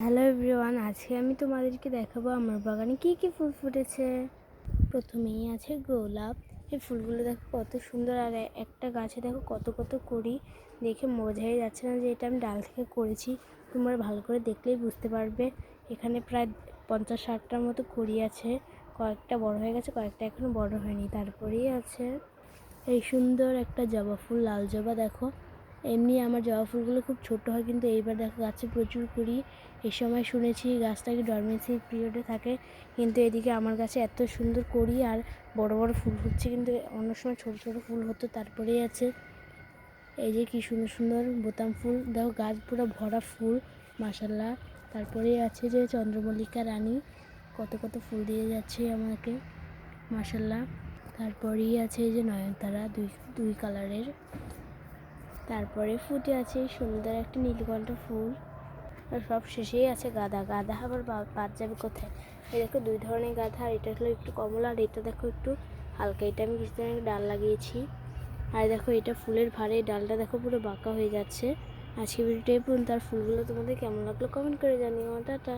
Hello everyone, আজকে আমি তোমাদেরকে দেখাবো আমার বাগানে কি কি ফুল ফুটেছে। প্রথমেই আছে গোলাপ। এই ফুলগুলো দেখো কত সুন্দর, আর একটা গাছে দেখো কত কত কড়ি। দেখে বোঝাই যাচ্ছে না যে এটা আমি ডাল থেকে করেছি, তোমরা ভালো করে দেখলেই বুঝতে পারবে। এখানে প্রায় 50-60টার মতো কড়ি আছে, কয়েকটা বড় হয়ে গেছে, কয়েকটা এখনো বড় হয়নি। তারপরেই আছে এই সুন্দর একটা জবা ফুল, লাল জবা। দেখো এমনি আমার জবা ফুলগুলো খুব ছোট হয়, কিন্তু এইবার দেখো গাছে প্রচুর কুড়ি। এই সময় শুনেছি গাছটাকে ডরমেন্সি পিরিয়ডে থাকে, কিন্তু এদিকে আমার গাছে এত সুন্দর কড়ি আর বড় বড় ফুল হচ্ছে, কিন্তু অন্য সময় ছোট ছোট ফুল হতো। তারপরেই আছে এই যে কি সুন্দর সুন্দর বোতাম ফুল, দেখো গাছ পুরো ভরা ফুল, মাশাল্লাহ। তারপরেই আছে যে চন্দ্রমল্লিকা রানী, কত কত ফুল দিয়ে যাচ্ছে আমাকে, মাশাল্লাহ। তারপরেই আছে এই যে নয়নতারা, দুই কালারের। তারপরে ফুটে আছে সুন্দর একটা নীলকণ্ঠ ফুল, আর সব শেষেই আছে গাঁদা। গাঁদা আবার বাদ যাবে কোথায়? এই দেখো দুই ধরনের গাঁদা, আর এটা হলো একটু কমলা, আর এটা দেখো একটু হালকা। এটা আমি কিছুদিন আগে ডাল লাগিয়েছি, আর দেখো এটা ফুলের ভারে, ডালটা দেখো পুরো বাঁকা হয়ে যাচ্ছে। আজকে ভিডিওটা পর্যন্ত, তার ফুলগুলো তোমাদের কেমন লাগলো কমেন্ট করে জানিও। টাটা।